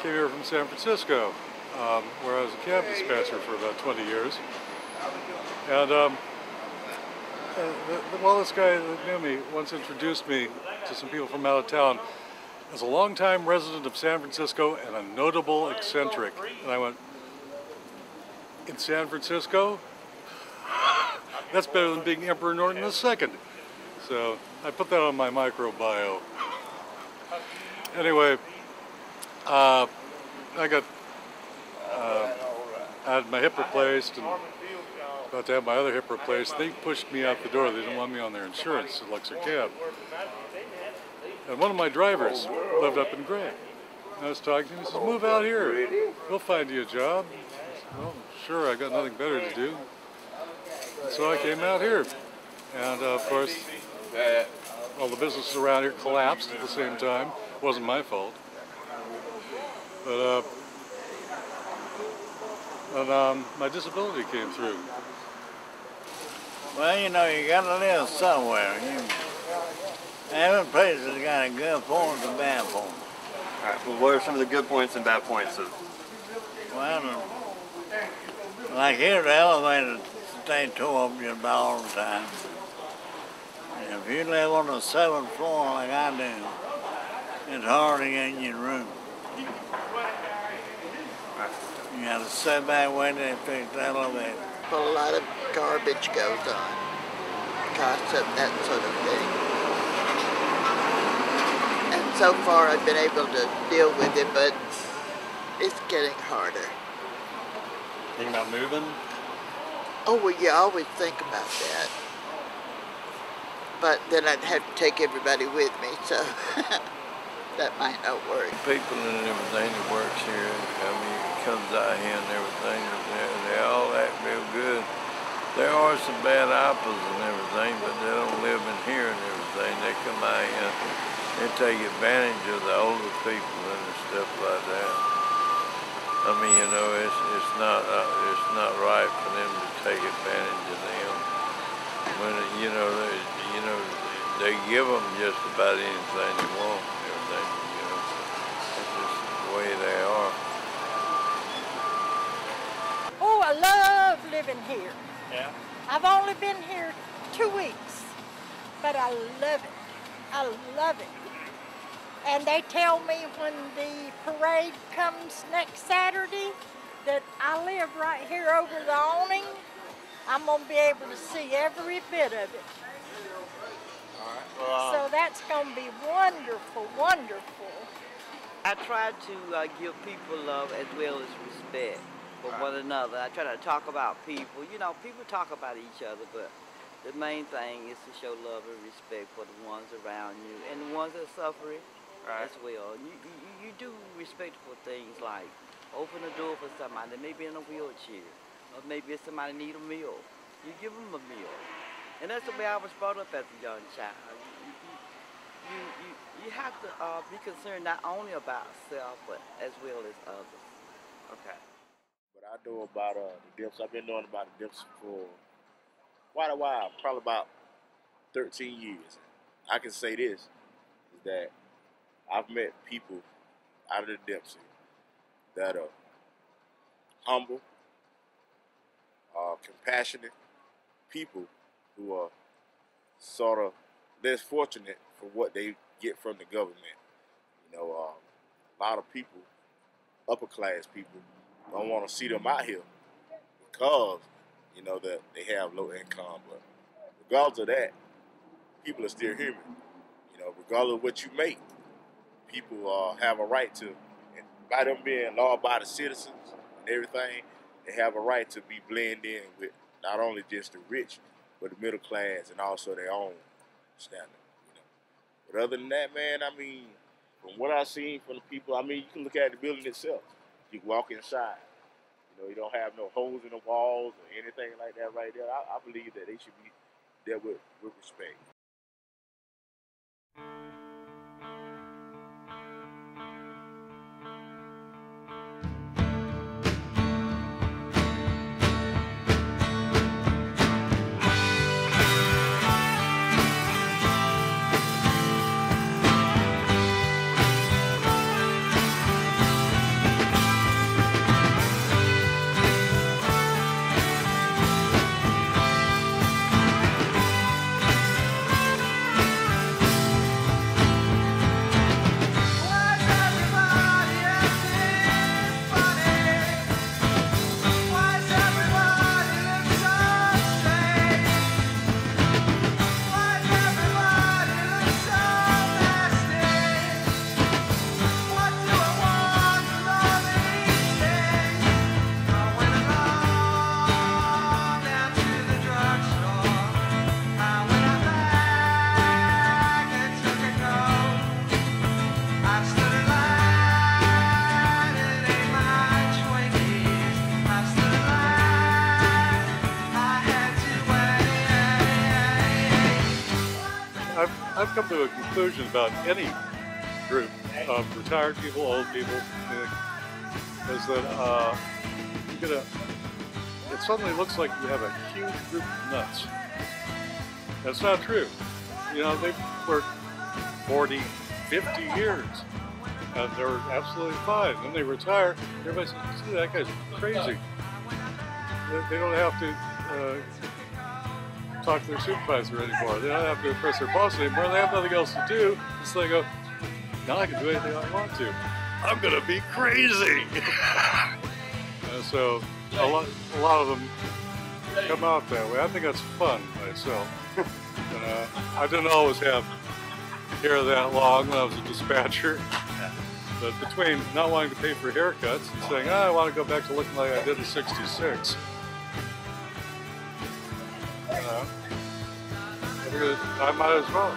came here from San Francisco, where I was a cab dispatcher for about 20 years. And well, this guy that knew me once introduced me to some people from out of town as a longtime resident of San Francisco and a notable eccentric. And I went, in San Francisco? That's better than being Emperor Norton II. So I put that on my micro bio. Anyway, I had my hip replaced and about to have my other hip replaced. They pushed me out the door. They didn't want me on their insurance at Luxor Cab. And one of my drivers lived up in Gray. I was talking to him. He says, "Move out here. We'll find you a job." I said, "Well, sure. I got nothing better to do." And so I came out here. And of course, all the businesses around here collapsed at the same time. It wasn't my fault. But my disability came through. Well, you know, you gotta live somewhere. Every place has got a good point and a bad point. All right. Well, what are some of the good points and bad points of? Well, like here, the elevator stay tore up just about all the time. And if you live on the 7th floor like I do, it's hard to get in your room. You gotta sit back waiting to fix the elevator. Well, a lot of garbage goes on, gossip, that sort of thing. And so far I've been able to deal with it, but it's getting harder. Thinking about moving? Oh, well, you always think about that. But then I'd have to take everybody with me, so that might not work. People and everything that works here, I mean, comes out here and everything, they all act real good. There are some bad apples and everything, but they don't live in here and everything. They come out here and take advantage of the older people and stuff like that. I mean, you know, it's not right for them to take advantage of them. When they give them just about anything they want and everything. You know, it's just the way they are. Oh, I love living here. Yeah. I've only been here 2 weeks, but I love it. I love it. And they tell me when the parade comes next Saturday that I live right here over the awning. I'm going to be able to see every bit of it. All right. Well, So that's going to be wonderful, wonderful. I try to give people love as well as respect for one another. I try to talk about people. You know, people talk about each other, but the main thing is to show love and respect for the ones around you and the ones that are suffering as well. You do respectful things like open the door for somebody that may be in a wheelchair, or maybe somebody need a meal. You give them a meal. And that's the way I was brought up as a young child. You have to be concerned not only about self, but as well as others. okay. What I know about the Dempsey, I've been knowing about the Dempsey for quite a while, probably about 13 years. I can say this, is that I've met people out of the Dempsey that are humble, compassionate people who are sort of less fortunate for what they get from the government. You know, a lot of people, upper class people, don't want to see them out here because, you know, that they have low income. But regardless of that, people are still human. You know, regardless of what you make, people have a right to, and by them being law-abiding citizens and everything, they have a right to be blended in with not only just the rich, but the middle class and also their own standard. You know. But other than that, man, I mean, from what I've seen from the people, I mean, you can look at the building itself. You can walk inside. You know, you don't have no holes in the walls or anything like that right there. I believe that they should be dealt with respect. I've come to a conclusion about any group of retired people, old people, is that it suddenly looks like you have a huge group of nuts. That's not true. You know, they've worked 40, 50 years, and they're absolutely fine. Then they retire, everybody says, see, that guy's crazy. They don't have to talk to their supervisor anymore. They don't have to impress their boss anymore. They have nothing else to do. So they go, now I can do anything I want to. I'm going to be crazy. So a lot of them come out that way. I think that's fun myself. I didn't always have hair that long when I was a dispatcher. But between not wanting to pay for haircuts and saying, I want to go back to looking like I did in '66. I might as well.